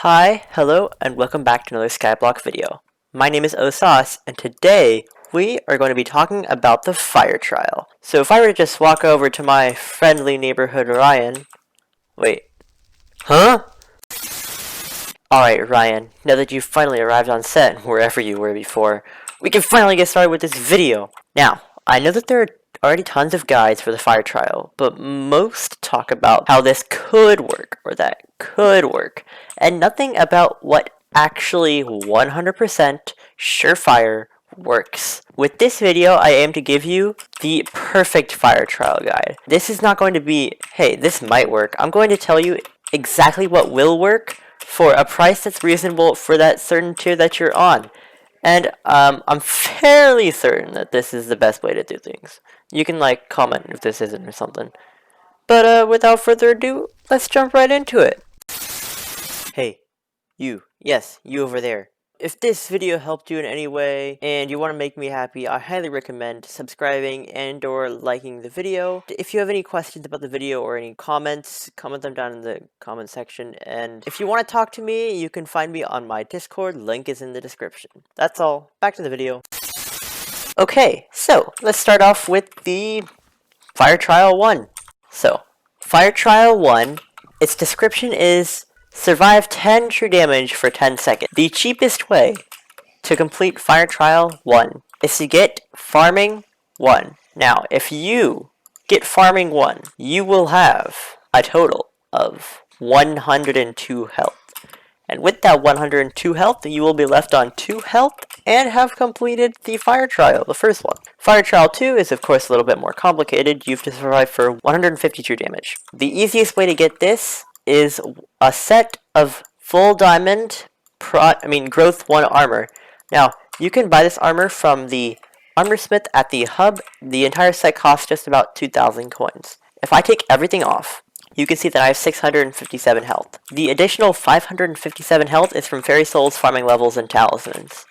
Hi, hello, and welcome back to another Skyblock video. My name is Osas, and today we are going to be talking about the fire trial. So if I were to just walk over to my friendly neighborhood Ryan... Wait. Huh? Alright Ryan, now that you've finally arrived on set, wherever you were before, we can finally get started with this video. Now, I know that there are already tons of guides for the fire trial, but most talk about how this could work, or that could work, and nothing about what actually 100% surefire works. With this video, I aim to give you the perfect fire trial guide. This is not going to be, hey, this might work. I'm going to tell you exactly what will work for a price that's reasonable for that certain tier that you're on. And I'm fairly certain that this is the best way to do things. You can comment if this isn't or something. But without further ado, let's jump right into it. Hey, you. Yes, you over there. If this video helped you in any way and you want to make me happy, I highly recommend subscribing and or liking the video. If you have any questions about the video or any comments, comment them down in the comment section. And if you want to talk to me, you can find me on my Discord. Link is in the description. That's all. Back to the video. Okay, so let's start off with the Fire Trial 1. So, Fire Trial 1, its description is survive 10 true damage for 10 seconds. The cheapest way to complete Fire Trial 1 is to get Farming 1. Now, if you get Farming 1, you will have a total of 102 health. And with that 102 health, you will be left on 2 health and have completed the Fire Trial, the first one. Fire Trial 2 is of course a little bit more complicated. You have to survive for 150 true damage. The easiest way to get this is a set of full diamond growth 1 armor. Now, you can buy this armor from the armorsmith at the hub. The entire set costs just about 2,000 coins. If I take everything off, you can see that I have 657 health. The additional 557 health is from fairy souls, farming levels, and talismans.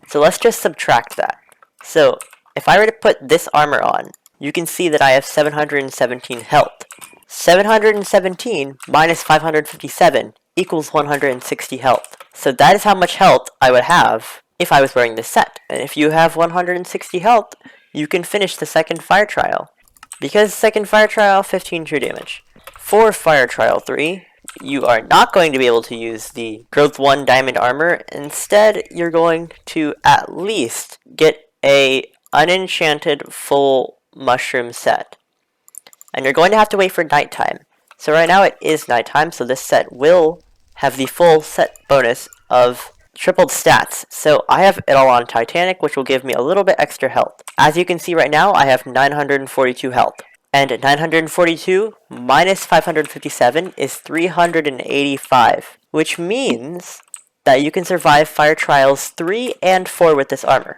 So let's just subtract that. So if I were to put this armor on, you can see that I have 717 health. 717 minus 557 equals 160 health. So that is how much health I would have if I was wearing this set. And if you have 160 health, you can finish the second Fire Trial. Because second Fire Trial, 15 true damage. For Fire Trial 3, you are not going to be able to use the Growth 1 Diamond Armor. Instead, you're going to at least get a unenchanted full mushroom set. And you're going to have to wait for nighttime. So right now it is nighttime, so this set will have the full set bonus of tripled stats. So I have it all on Titanic, which will give me a little bit extra health. As you can see right now, I have 942 health. And 942 minus 557 is 385, which means that you can survive Fire Trials 3 and 4 with this armor.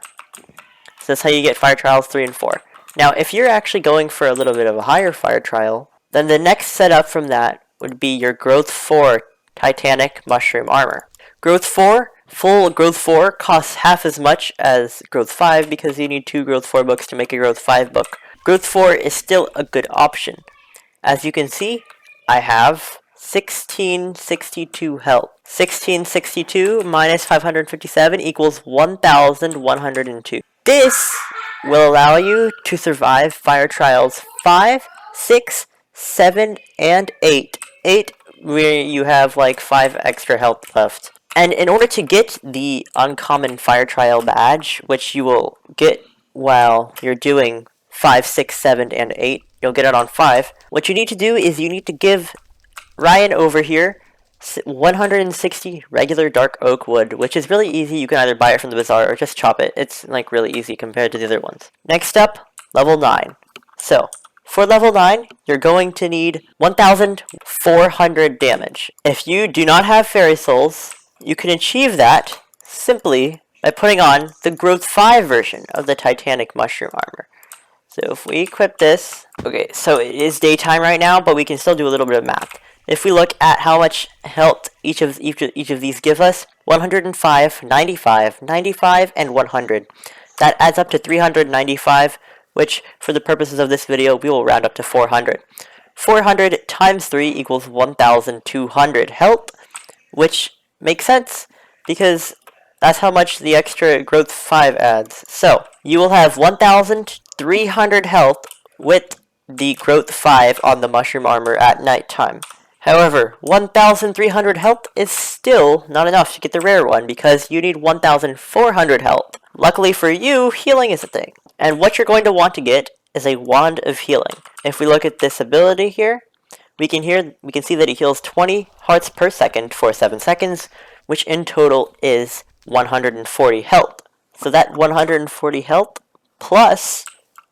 So that's how you get Fire Trials 3 and 4. Now, if you're actually going for a little bit of a higher Fire Trial, then the next setup from that would be your Growth 4 Titanic Mushroom Armor. Growth 4, full Growth 4 costs half as much as Growth 5 because you need 2 Growth 4 books to make a Growth 5 book. Growth 4 is still a good option. As you can see, I have 1662 health. 1662 minus 557 equals 1102. This will allow you to survive Fire Trials 5, 6, 7, and 8. 8 where you have 5 extra health left. And in order to get the uncommon Fire Trial badge, which you will get while you're doing 5, 6, 7, and 8. You'll get it on 5. What you need to do is you need to give Ryan over here 160 regular dark oak wood, which is really easy. You can either buy it from the bazaar or just chop it. It's really easy compared to the other ones. Next up, level 9. So, for level 9, you're going to need 1,400 damage. If you do not have fairy souls, you can achieve that simply by putting on the Growth 5 version of the Titanic Mushroom Armor. So if we equip this, okay, so it is daytime right now, but we can still do a little bit of math. If we look at how much health each of these give us, 105, 95, 95, and 100. That adds up to 395, which for the purposes of this video, we will round up to 400. 400 times 3 equals 1,200 health, which Makes sense? Because that's how much the extra growth 5 adds. So, you will have 1,300 health with the growth 5 on the mushroom armor at nighttime. However, 1,300 health is still not enough to get the rare one because you need 1,400 health. Luckily for you, healing is a thing. And what you're going to want to get is a wand of healing. If we look at this ability here, we can see that it heals 20 hearts per second for 7 seconds, which in total is 140 health. So that 140 health plus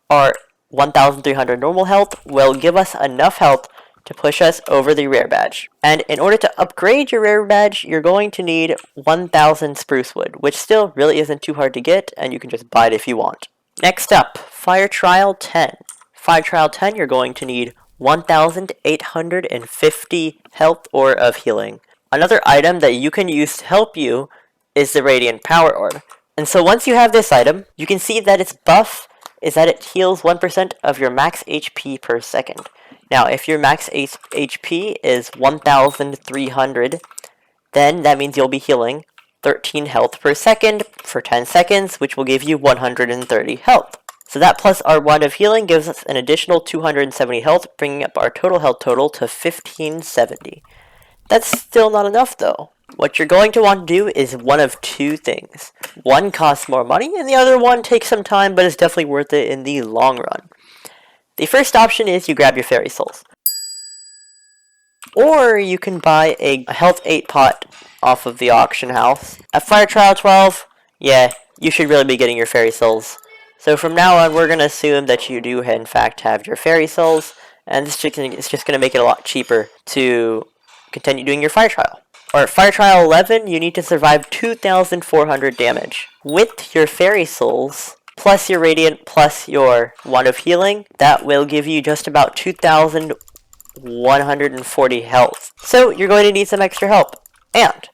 our 1,300 normal health will give us enough health to push us over the rare badge. And in order to upgrade your rare badge, you're going to need 1,000 spruce wood, which still really isn't too hard to get, and you can just buy it if you want. Next up, Fire Trial 10. Fire Trial 10, you're going to need 1,850 health or of healing. Another item that you can use to help you is the Radiant Power Orb. And so once you have this item, you can see that its buff is that it heals 1% of your max HP per second. Now, if your max HP is 1,300, then that means you'll be healing 13 health per second for 10 seconds, which will give you 130 health. So that plus our wand of healing gives us an additional 270 health, bringing up our total health total to 1,570. That's still not enough though. What you're going to want to do is one of two things. One costs more money, and the other one takes some time, but is definitely worth it in the long run. The first option is you grab your fairy souls. Or you can buy a health 8 pot off of the auction house. At Fire Trial 12, yeah, you should really be getting your fairy souls. So from now on, we're going to assume that you do in fact have your fairy souls, and it's just going to make it a lot cheaper to continue doing your Fire Trial. Or at Fire Trial 11, you need to survive 2,400 damage. With your fairy souls, plus your radiant, plus your wand of healing, that will give you just about 2,140 health. So you're going to need some extra help. And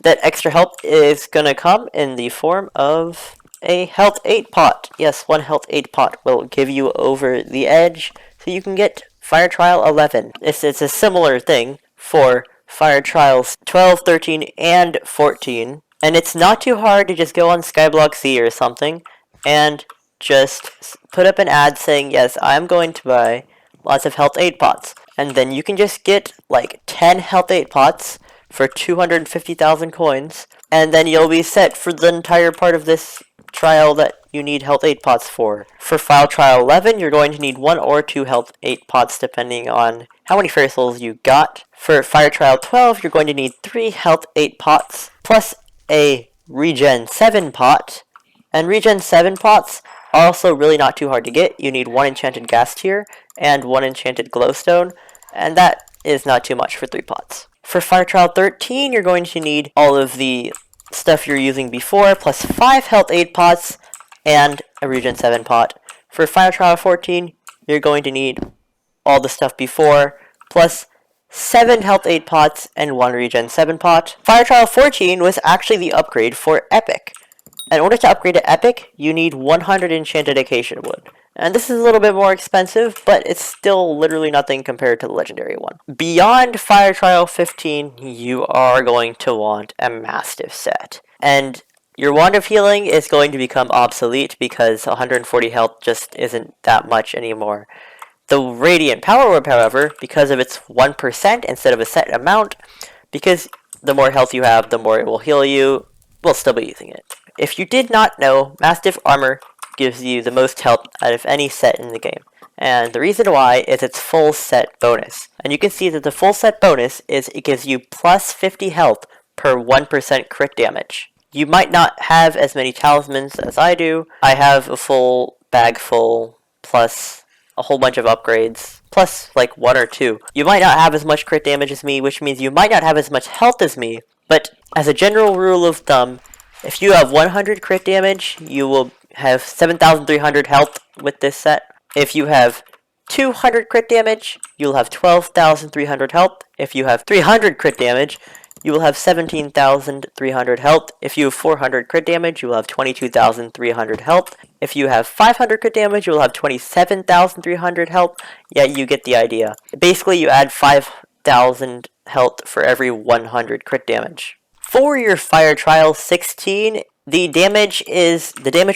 that extra help is going to come in the form of a health 8 pot. Yes, one health 8 pot will give you over the edge, so you can get Fire Trial 11. It's a similar thing for Fire Trials 12, 13, and 14. And it's not too hard to just go on Skyblock Z or something and just put up an ad saying, yes, I'm going to buy lots of health 8 pots. And then you can just get like 10 health 8 pots for 250,000 coins. And then you'll be set for the entire part of this trial that you need health 8 pots for. For Fire Trial 11, you're going to need 1 or 2 health 8 pots depending on how many fairy souls you got. For Fire Trial 12, you're going to need 3 health 8 pots plus a regen 7 pot. And regen 7 pots are also really not too hard to get. You need 1 enchanted gas tier and 1 enchanted glowstone, and that is not too much for 3 pots. For Fire Trial 13, you're going to need all of the stuff you're using before, plus 5 health 8 pots and a regen 7 pot. For Fire Trial 14, you're going to need all the stuff before, plus 7 health 8 pots and 1 regen 7 pot. Fire Trial 14 was actually the upgrade for Epic. In order to upgrade to Epic, you need 100 enchanted acacia wood. And this is a little bit more expensive, but it's still literally nothing compared to the legendary one. Beyond Fire Trial 15, you are going to want a Mastiff set. And your Wand of Healing is going to become obsolete because 140 health just isn't that much anymore. The Radiant Power Orb, however, because of its 1% instead of a set amount, because the more health you have, the more it will heal you, we'll still be using it. If you did not know, Mastiff Armor gives you the most health out of any set in the game. And the reason why is its full set bonus. And you can see that the full set bonus is it gives you plus 50 health per 1% crit damage. You might not have as many talismans as I do. I have a full bag full plus a whole bunch of upgrades, plus like 1 or 2. You might not have as much crit damage as me, which means you might not have as much health as me, but as a general rule of thumb, if you have 100 crit damage, you will have 7,300 health with this set. If you have 200 crit damage, you'll have 12,300 health. If you have 300 crit damage, you will have 17,300 health. If you have 400 crit damage, you will have 22,300 health. If you have 500 crit damage, you will have 27,300 health. Yeah, you get the idea. Basically, you add 5,000 health for every 100 crit damage. For your Fire Trial 16, the damage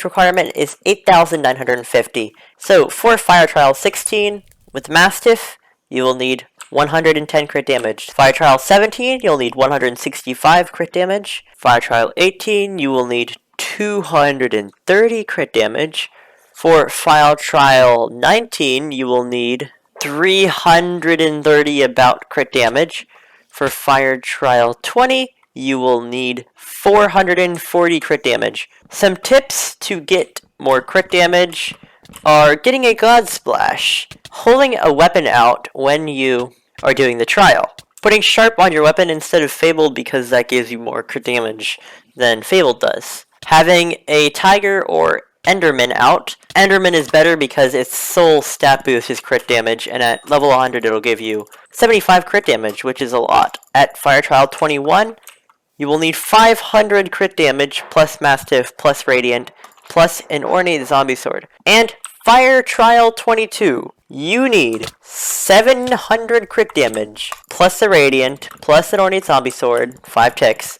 requirement is 8,950. So for Fire Trial 16, with Mastiff, you will need 110 crit damage. Fire Trial 17, you'll need 165 crit damage. Fire Trial 18, you will need 230 crit damage. For Fire Trial 19, you will need 330 about crit damage. For Fire Trial 20, you will need 440 crit damage. Some tips to get more crit damage are getting a God Splash, holding a weapon out when you are doing the trial, putting Sharp on your weapon instead of Fabled because that gives you more crit damage than Fabled does, having a Tiger or Enderman out. Enderman is better because its soul stat boost is crit damage, and at level 100 it'll give you 75 crit damage, which is a lot. At Fire Trial 21, you will need 500 crit damage, plus Mastiff, plus Radiant, plus an Ornate Zombie Sword. And Fire Trial 22, you need 700 crit damage, plus the Radiant, plus an Ornate Zombie Sword, 5 ticks,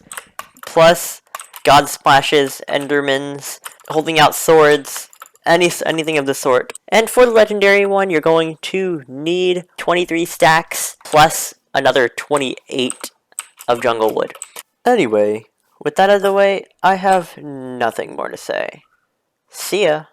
plus God Splashes, Endermans, holding out swords, anything of the sort. And for the legendary one, you're going to need 23 stacks, plus another 28 of Jungle Wood. Anyway, with that out of the way, I have nothing more to say. See ya!